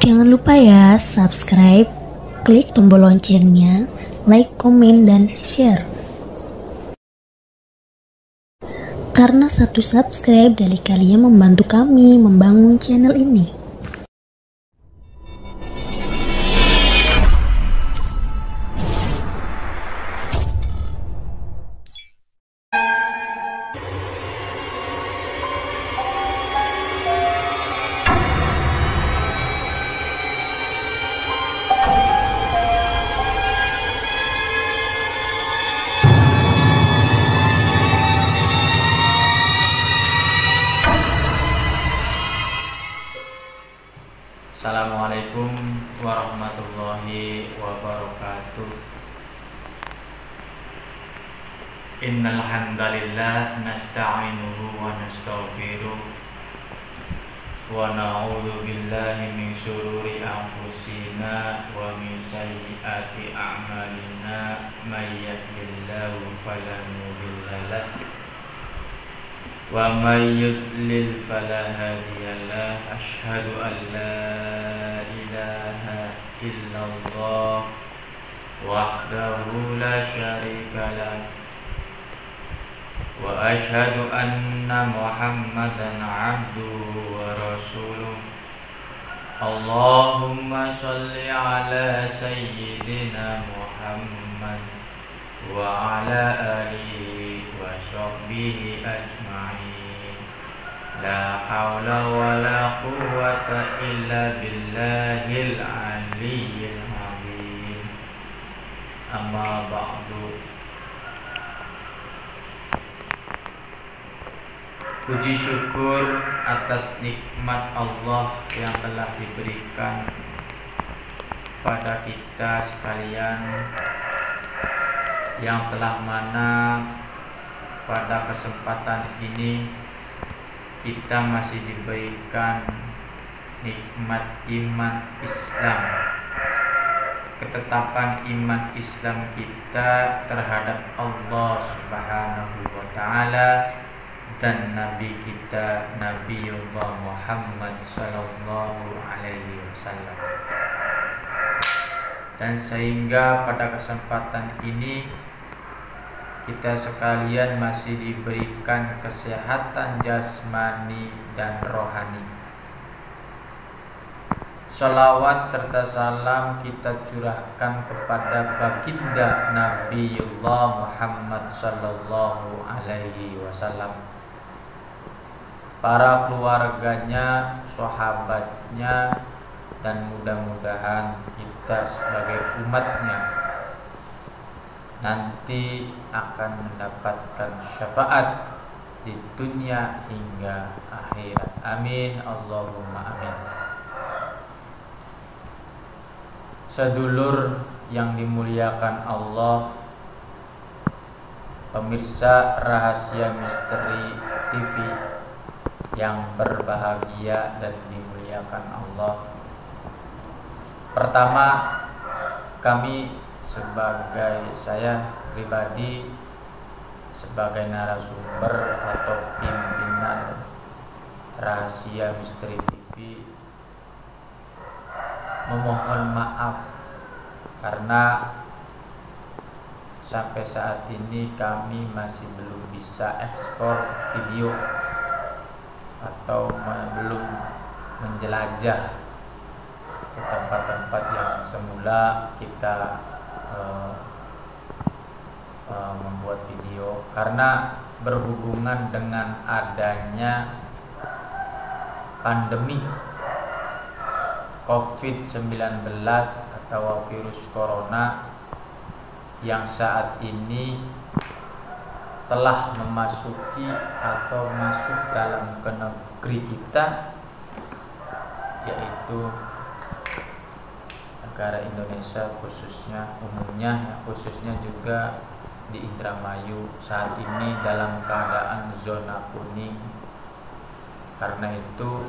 Jangan lupa ya subscribe, klik tombol loncengnya, like, komen, dan share. Karena satu subscribe dari kalian membantu kami membangun channel ini. Assalamualaikum warahmatullahi wabarakatuh. Innal hamdalillah nasta'inuhu wa nastaghfiruh wa na'udzu billahi min shururi anfusina wa min sayyiati a'malina may yahdihillahu fala mudilla lahu wa may yudlil fala hadiyalah. Asyhadu an la ilaha illallah wahdahu la syarika lah wa asyhadu anna muhammadan abduhu wa rasuluh. Allahumma sholli ala sayyidina Muhammad wa ala alihi wa sahbihi ajma'in. La hawla wa la quwwata illa billahil aliyyil azim. Amma ba'du. Puji syukur atas nikmat Allah yang telah diberikan pada kita sekalian, yang telah mana pada kesempatan ini kita masih diberikan nikmat iman Islam, ketetapan iman Islam kita terhadap Allah Subhanahu wa Ta'ala dan Nabi kita Nabiullah Muhammad sallallahu alaihi wasallam. Dan sehingga pada kesempatan ini kita sekalian masih diberikan kesehatan jasmani dan rohani. Sholawat serta salam kita curahkan kepada baginda Nabiullah Muhammad sallallahu alaihi wasallam, para keluarganya, sahabatnya, dan mudah-mudahan kita sebagai umatnya nanti akan mendapatkan syafaat di dunia hingga akhirat. Amin Allahumma amin. Sedulur yang dimuliakan Allah, pemirsa Rahasia Misteri TV yang berbahagia dan dimuliakan Allah. Pertama, saya pribadi sebagai narasumber atau pimpinan Rahasia Misteri TV memohon maaf karena sampai saat ini kami masih belum bisa ekspor video atau belum menjelajah ke tempat-tempat yang semula kita membuat video, karena berhubungan dengan adanya pandemi COVID-19 atau virus corona yang saat ini telah memasuki atau masuk dalam ke negeri kita, yaitu negara Indonesia khususnya, umumnya khususnya juga di Indramayu saat ini dalam keadaan zona kuning. Karena itu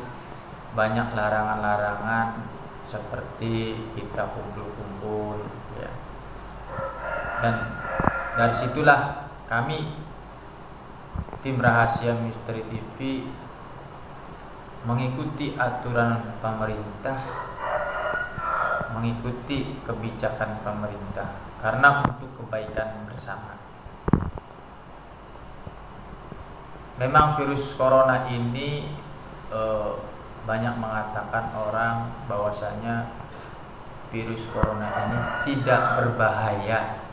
banyak larangan-larangan seperti kita kumpul-kumpul ya. Dan dari situlah kami tim Rahasia Misteri TV mengikuti aturan pemerintah mengikuti kebijakan pemerintah karena untuk kebaikan bersama. Memang virus corona ini banyak mengatakan orang bahwasanya virus corona ini tidak berbahaya,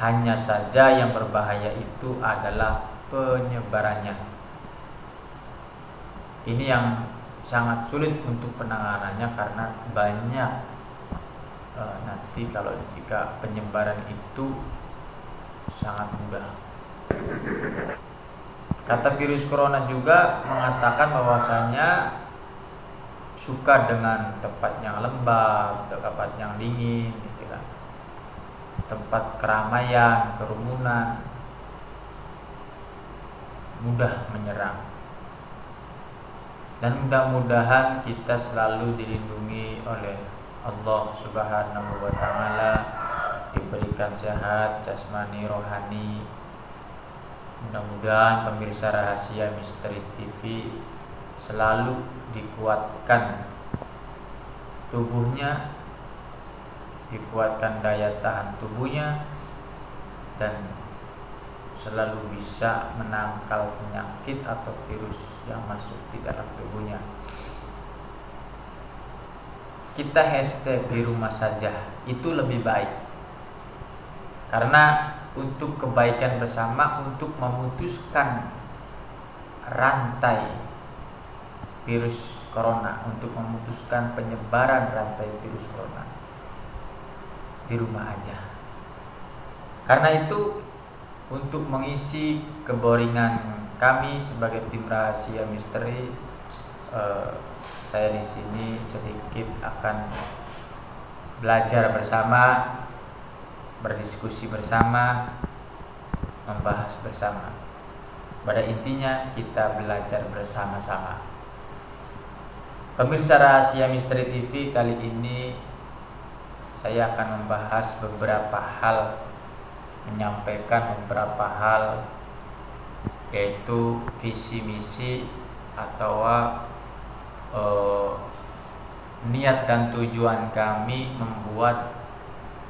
hanya saja yang berbahaya itu adalah penyebarannya. Ini yang sangat sulit untuk penanganannya karena banyak nanti kalau jika penyebaran itu sangat mudah. Kata virus corona juga mengatakan bahwasanya suka dengan tempat yang lembab, tempat yang dingin, gitu kan. Tempat keramaian, kerumunan, mudah menyerang. Dan mudah-mudahan kita selalu dilindungi oleh Allah Subhanahu wa taala, diberikan sehat jasmani rohani. Mudah-mudahan pemirsa Rahasia Misteri TV selalu dikuatkan tubuhnya, dikuatkan daya tahan tubuhnya, dan selalu bisa menangkal penyakit atau virus yang masuk di dalam tubuhnya. Kita hashtag di rumah saja itu lebih baik, karena untuk kebaikan bersama, untuk memutuskan rantai virus corona, untuk memutuskan penyebaran rantai virus corona, di rumah aja. Karena itu, untuk mengisi keboringan kami sebagai tim Rahasia Misteri, saya di sini sedikit akan belajar bersama, berdiskusi bersama, membahas bersama. Pada intinya kita belajar bersama-sama. Pemirsa Rahasia Misteri TV, kali ini saya akan membahas beberapa hal, menyampaikan beberapa hal, yaitu visi misi atau niat dan tujuan kami membuat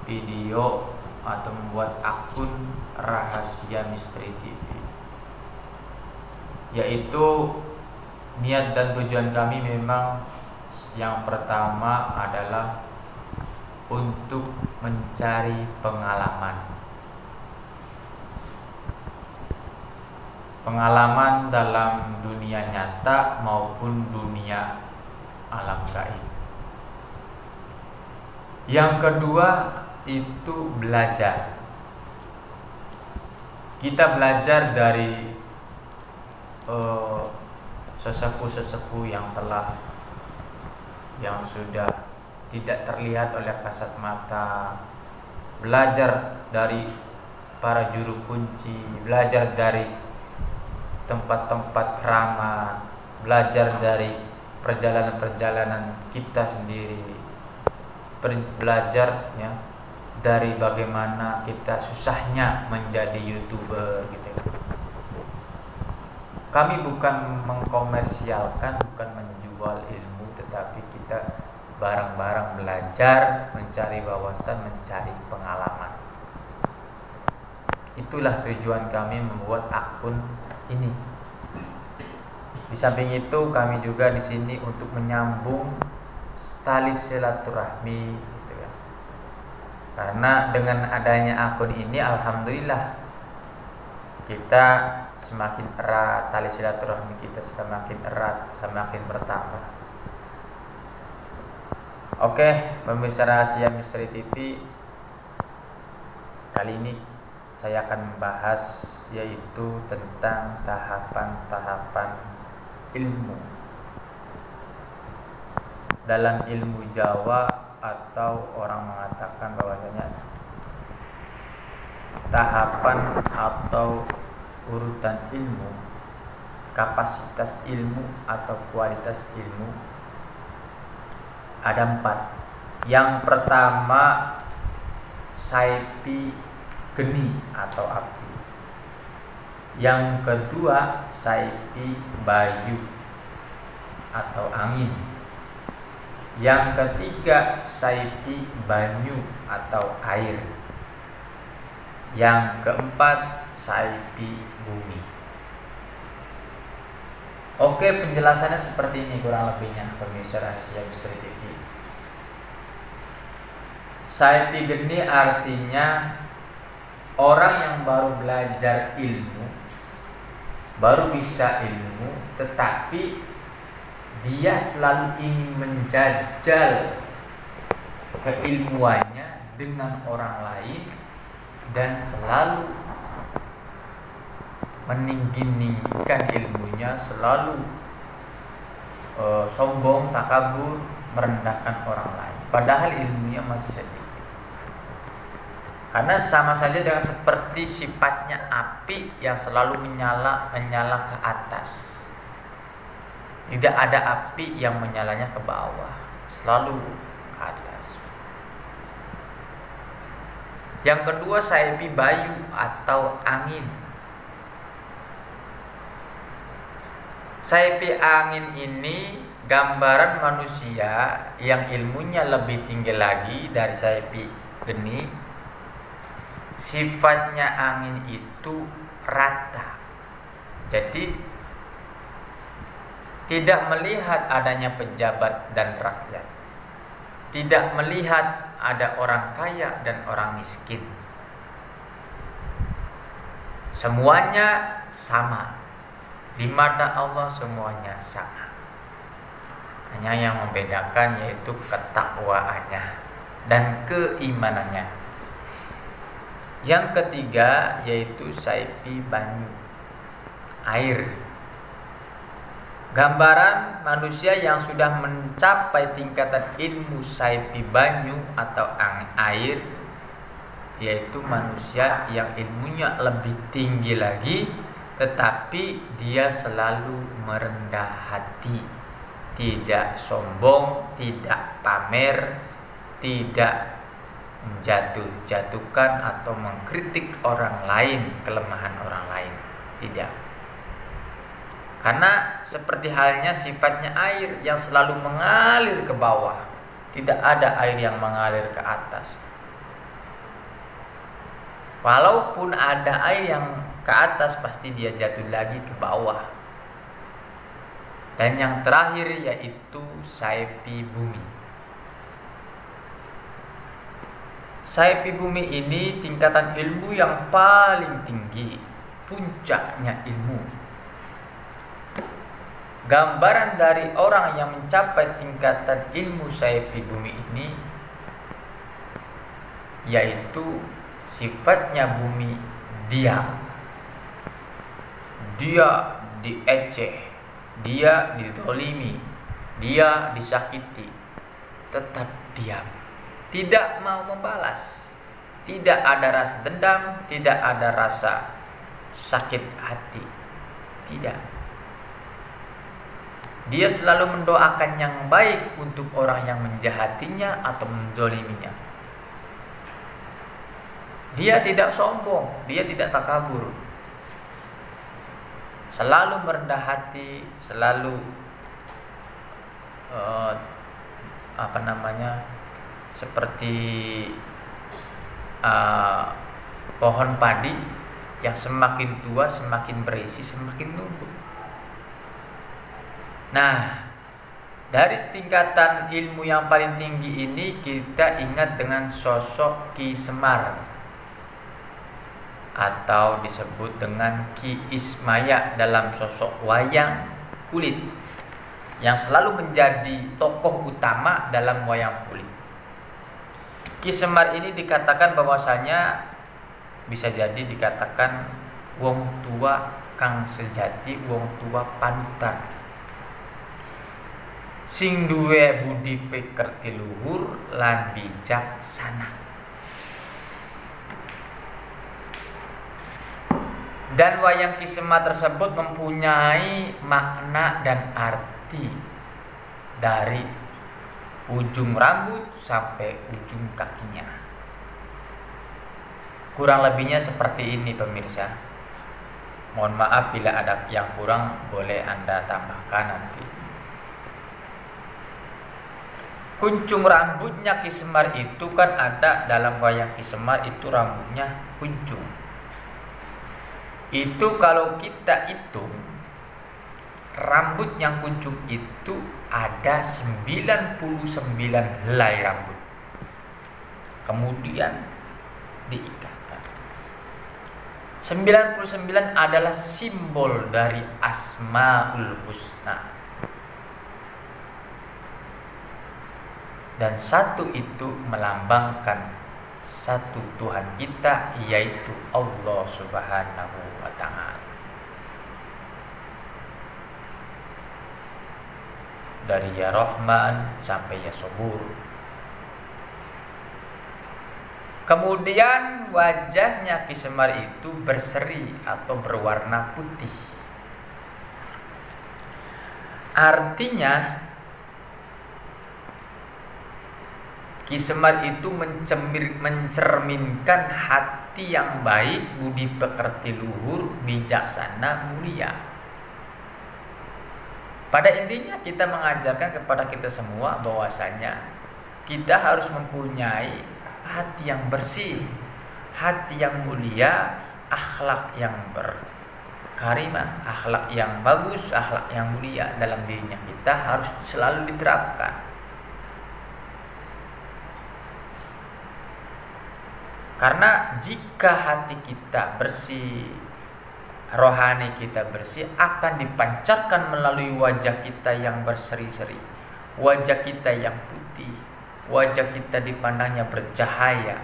video atau membuat akun Rahasia Misteri TV, yaitu niat dan tujuan kami memang yang pertama adalah untuk mencari pengalaman dalam dunia nyata maupun dunia alam gaib. Yang kedua itu belajar. Kita belajar dari sesepuh-sesepuh yang sudah tidak terlihat oleh kasat mata, belajar dari para juru kunci, belajar dari tempat-tempat keramat, belajar dari perjalanan-perjalanan kita sendiri, belajar ya dari bagaimana kita susahnya menjadi YouTuber gitu. Kami bukan mengkomersialkan, bukan menjual ilmu, tetapi kita bareng-bareng belajar, mencari wawasan, mencari pengalaman. Itulah tujuan kami membuat akun ini. Di samping itu, kami juga di sini untuk menyambung tali silaturahmi, gitu ya. Karena dengan adanya akun ini, alhamdulillah kita semakin erat, tali silaturahmi kita semakin erat, semakin bertambah. Oke, pemirsa Rahasia Misteri TV, kali ini saya akan membahas yaitu tentang tahapan-tahapan ilmu. Dalam ilmu Jawa atau orang mengatakan bahwasanya tahapan atau urutan ilmu, kapasitas ilmu atau kualitas ilmu ada 4. Yang pertama saipi geni atau api. Yang kedua saipi bayu atau angin. Yang ketiga, saipi banyu atau air. Yang keempat, saipi bumi. Oke, penjelasannya seperti ini kurang lebihnya pemirsa Rahasia Misteri TV. Saipi geni artinya orang yang baru belajar ilmu, baru bisa ilmu, tetapi dia selalu ingin menjajal keilmuannya dengan orang lain dan selalu meninggi-ninggikan ilmunya, selalu sombong, takabur, merendahkan orang lain, padahal ilmunya masih sedikit. Karena sama saja dengan seperti sifatnya api yang selalu menyala ke atas. Tidak ada api yang menyalanya ke bawah, selalu ke atas. Yang kedua, saipi bayu atau angin. Saipi angin ini gambaran manusia yang ilmunya lebih tinggi lagi dari saipi geni. Sifatnya angin itu rata, jadi tidak melihat adanya pejabat dan rakyat, tidak melihat ada orang kaya dan orang miskin. Semuanya sama di mata Allah, semuanya sama. Hanya yang membedakan yaitu ketakwaannya dan keimanannya. Yang ketiga yaitu saipi banyu, air. Gambaran manusia yang sudah mencapai tingkatan ilmu saipi banyu atau air, yaitu manusia yang ilmunya lebih tinggi lagi, tetapi dia selalu merendah hati, tidak sombong, tidak pamer, tidak menjatuhkan atau mengkritik orang lain, kelemahan orang lain, tidak. Karena seperti halnya sifatnya air yang selalu mengalir ke bawah, tidak ada air yang mengalir ke atas. Walaupun ada air yang ke atas, pasti dia jatuh lagi ke bawah. Dan yang terakhir yaitu saipi bumi. Saipi bumi ini tingkatan ilmu yang paling tinggi, puncaknya ilmu. Gambaran dari orang yang mencapai tingkatan ilmu saipi bumi ini yaitu sifatnya bumi diam. Dia diejek, dia didolimi, dia disakiti, tetap diam, tidak mau membalas, tidak ada rasa dendam, tidak ada rasa sakit hati, tidak. Dia selalu mendoakan yang baik untuk orang yang menjahatinya atau menzoliminya. Dia tidak sombong, dia tidak takabur, selalu merendah hati, selalu seperti pohon padi yang semakin tua semakin berisi, semakin tumbuh. Nah, dari tingkatan ilmu yang paling tinggi ini kita ingat dengan sosok Ki Semar atau disebut dengan Ki Ismaya dalam sosok wayang kulit yang selalu menjadi tokoh utama dalam wayang kulit. Ki Semar ini dikatakan bahwasanya bisa jadi dikatakan wong tua kang sejati, wong tua panutan, sing duwe budi pekerti luhur lan bijaksana. Dan wayang Ki Semar tersebut mempunyai makna dan arti dari ujung rambut sampai ujung kakinya. Kurang lebihnya seperti ini pemirsa. Mohon maaf bila ada yang kurang, boleh Anda tambahkan nanti. kuncung rambutnya Ki Semar itu kan ada dalam wayang Ki Semar itu rambutnya kuncung. Itu kalau kita hitung rambut yang kuncung itu ada 99 helai rambut. Kemudian diikatkan. 99 adalah simbol dari Asmaul Husna. Dan satu itu melambangkan satu Tuhan kita, yaitu Allah Subhanahu wa Ta'ala. Dari Ya Rahman sampai Ya Sabur. Kemudian wajahnya Ki Semar itu berseri atau berwarna putih. Artinya Ki Semar itu mencerminkan hati yang baik, budi pekerti luhur, bijaksana, mulia. Pada intinya kita mengajarkan kepada kita semua bahwasanya kita harus mempunyai hati yang bersih, hati yang mulia, akhlak yang berkarimah, akhlak yang bagus, akhlak yang mulia dalam dirinya kita harus selalu diterapkan. Karena jika hati kita bersih, rohani kita bersih, akan dipancarkan melalui wajah kita yang berseri-seri, wajah kita yang putih, wajah kita dipandangnya bercahaya.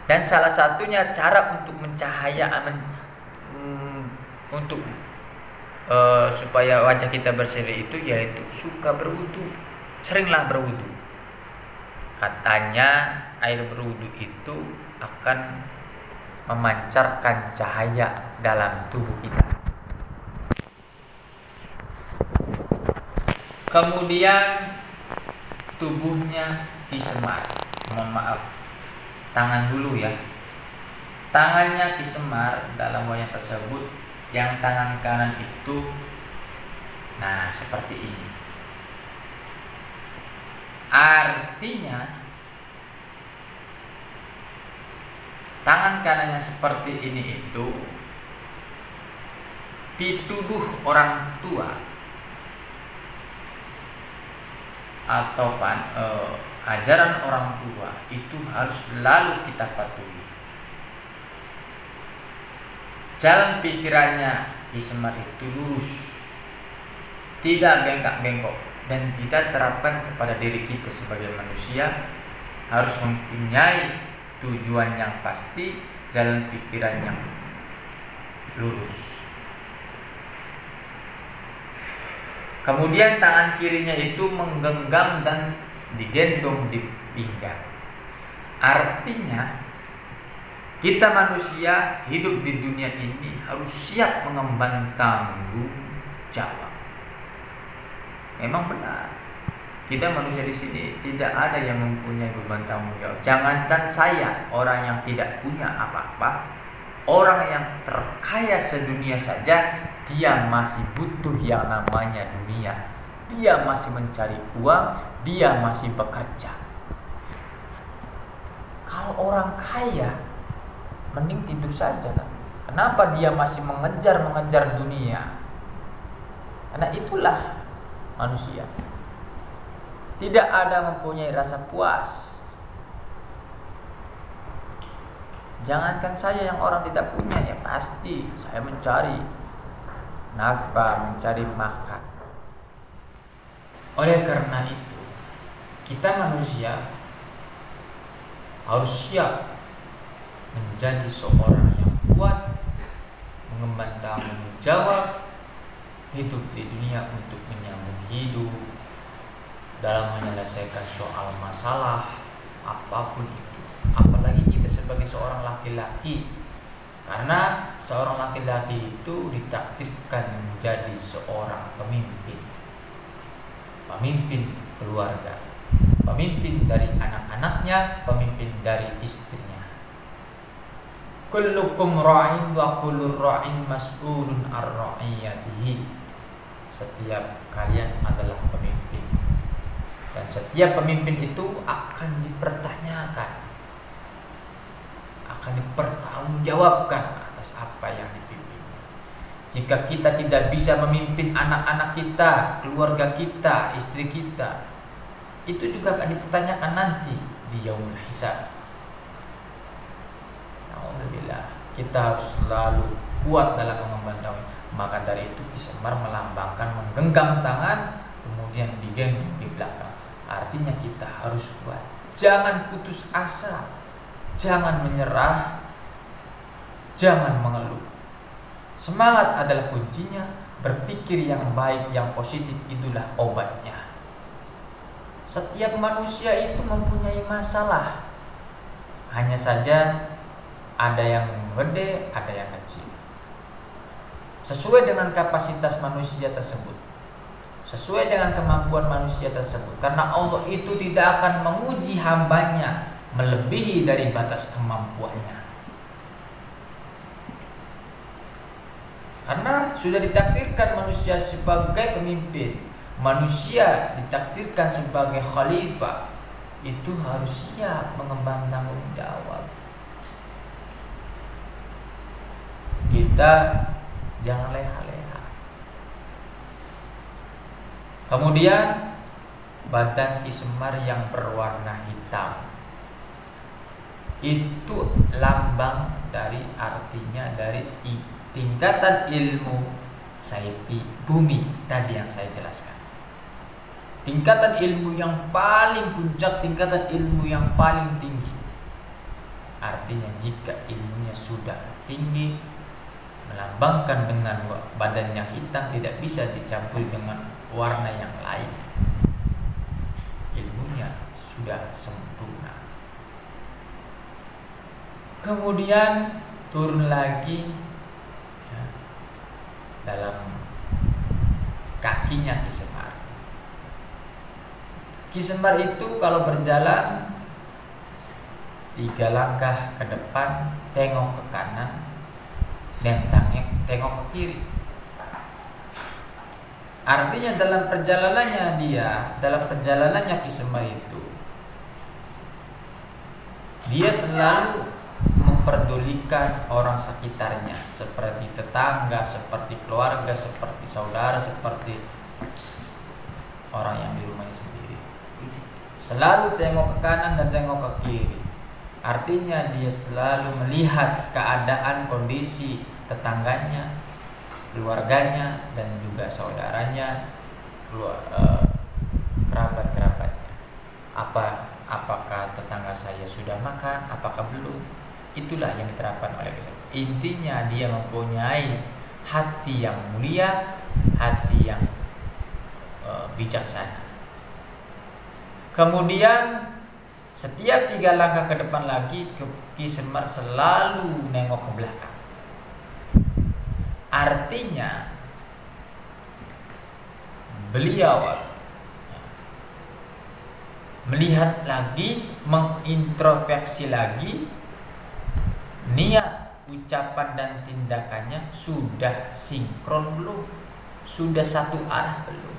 Dan salah satunya cara untuk supaya wajah kita berseri itu yaitu suka berwudu, seringlah berwudu. Katanya air berwudu itu akan memancarkan cahaya dalam tubuh kita. Kemudian tubuhnya Ki Semar, mohon maaf, tangan dulu ya. Tangannya Ki Semar dalam wayang tersebut, yang tangan kanan itu nah seperti ini. Artinya tangan kanannya seperti ini itu dituduh orang tua atau ajaran orang tua itu harus selalu kita patuhi. Jalan pikirannya Ki Semar itu lurus, tidak bengkak-bengkok, dan kita terapkan kepada diri kita sebagai manusia harus mempunyai tujuan yang pasti, jalan pikiran yang lurus. Kemudian tangan kirinya itu menggenggam dan digendong di pinggang. Artinya kita manusia hidup di dunia ini harus siap mengemban tanggung jawab. Memang benar, kita manusia di sini tidak ada yang mempunyai beban tanggung jawab. Jangankan saya, orang yang tidak punya apa-apa, orang yang terkaya sedunia saja, dia masih butuh yang namanya dunia. Dia masih mencari uang, dia masih bekerja. Kalau orang kaya, mending tidur saja kan? Kenapa dia masih mengejar dunia? Karena itulah manusia. Tidak ada mempunyai rasa puas. Jangankan saya yang orang tidak punya, ya pasti saya mencari nafkah, mencari makan. Oleh karena itu, kita manusia harus siap menjadi seorang yang kuat, mengemban tanggung jawab, hidup di dunia untuk menyambung hidup, dalam menyelesaikan soal masalah apapun itu. Apalagi kita sebagai seorang laki-laki, karena seorang laki-laki itu ditakdirkan menjadi seorang pemimpin keluarga, pemimpin dari anak-anaknya, pemimpin dari istrinya. Kullukum ra'in wa kullur ra'in mas'ulun ar-ra'iyatihi. Setiap kalian adalah pemimpin, Setiap pemimpin itu akan dipertanyakan, akan dipertanggungjawabkan atas apa yang dipimpin. Jika kita tidak bisa memimpin anak-anak kita, keluarga kita, istri kita, itu juga akan dipertanyakan nanti di yaumul hisab. Alhamdulillah, kita harus selalu kuat dalam mengemban tauhid. Maka dari itu Ki Semar melambangkan menggenggam tangan, kemudian digendong di belakang. Artinya kita harus kuat, jangan putus asa, jangan menyerah, jangan mengeluh. Semangat adalah kuncinya. Berpikir yang baik, yang positif, itulah obatnya. Setiap manusia itu mempunyai masalah, hanya saja ada yang gede, ada yang kecil, sesuai dengan kapasitas manusia tersebut, sesuai dengan kemampuan manusia tersebut. Karena Allah itu tidak akan menguji hambanya melebihi dari batas kemampuannya, karena sudah ditakdirkan manusia sebagai pemimpin, manusia ditakdirkan sebagai khalifah, itu harus siap mengemban tanggung jawab. Kita jangan leha-leha. Kemudian badan Ki Semar yang berwarna hitam itu lambang dari, artinya dari tingkatan ilmu saipi bumi tadi yang saya jelaskan. Tingkatan ilmu yang paling puncak, tingkatan ilmu yang paling tinggi. Artinya jika ilmunya sudah tinggi, melambangkan dengan badan yang hitam, tidak bisa dicampuri dengan warna yang lain. Ilmunya sudah sempurna. Kemudian turun lagi ya, dalam kakinya Ki Semar. Ki Semar itu kalau berjalan 3 langkah ke depan, tengok ke kanan, dan tengok ke kiri. Artinya dalam perjalanannya Ki Semar itu, dia selalu memperdulikan orang sekitarnya, seperti tetangga, seperti keluarga, seperti saudara, seperti orang yang di rumahnya sendiri. Selalu tengok ke kanan dan tengok ke kiri. Artinya dia selalu melihat keadaan, kondisi tetangganya, keluarganya, dan juga saudaranya, kerabat-kerabatnya. Apakah tetangga saya sudah makan, apakah belum? Itulah yang diterapkan oleh Ki Semar. Intinya dia mempunyai hati yang mulia, hati yang bijaksana. Kemudian setiap 3 langkah ke depan lagi, Ki Semar selalu nengok ke belakang. Artinya beliau melihat lagi, mengintrospeksi lagi, niat, ucapan dan tindakannya sudah sinkron belum? Sudah satu arah belum?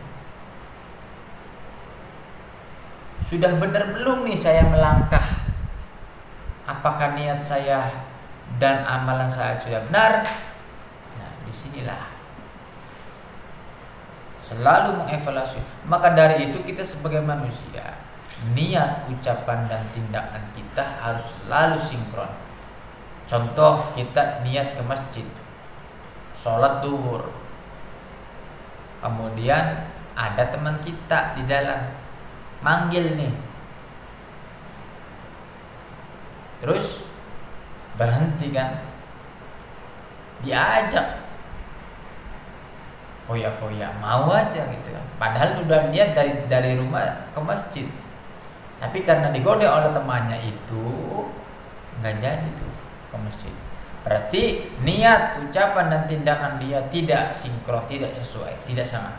Sudah benar belum nih saya melangkah? Apakah niat saya dan amalan saya sudah benar? Nah, disinilah selalu mengevaluasi. Maka dari itu kita sebagai manusia, niat, ucapan dan tindakan kita harus selalu sinkron. Contoh, kita niat ke masjid, sholat duhur, kemudian ada teman kita di jalan manggil nih, terus berhenti kan, diajak foya-foya, mau aja gitu kan. Padahal udah niat dari rumah ke masjid, tapi karena digoda oleh temannya itu nggak jadi tuh ke masjid. Berarti niat, ucapan dan tindakan dia tidak sinkron, tidak sesuai, tidak sama.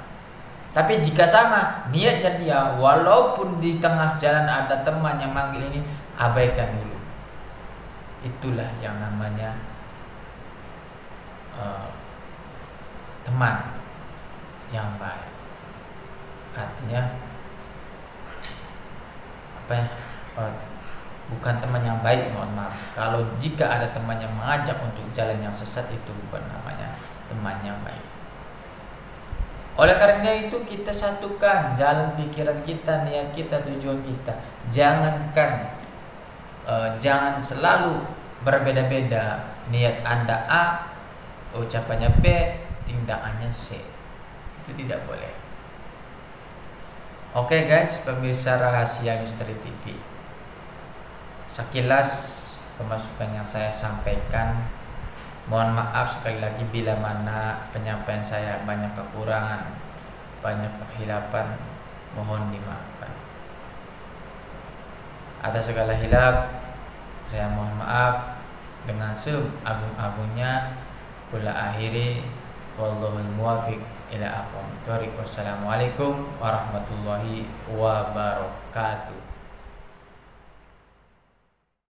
Tapi jika sama niatnya dia, walaupun di tengah jalan ada teman yang manggil ini, abaikan dulu. Itulah yang namanya teman yang baik. Artinya bukan teman yang baik, mohon maaf. Kalau jika ada teman yang mengajak untuk jalan yang sesat, itu bukan namanya teman yang baik. Oleh karena itu kita satukan jalan pikiran kita, niat kita, tujuan kita. Jangan selalu berbeda-beda. Niat Anda A, ucapannya B, tindakannya C. Itu tidak boleh. Oke guys, pemirsa Rahasia Misteri TV, sekilas pemasukan yang saya sampaikan. Mohon maaf sekali lagi bila mana penyampaian saya banyak kekurangan, banyak kehilapan, mohon dimaafkan. Atas segala hilaf saya mohon maaf. Dengan seagung-agungnya kula akhiri, wallahul muwafiq ila aqwamit thoriq. Wassalamualaikum warahmatullahi wabarakatuh.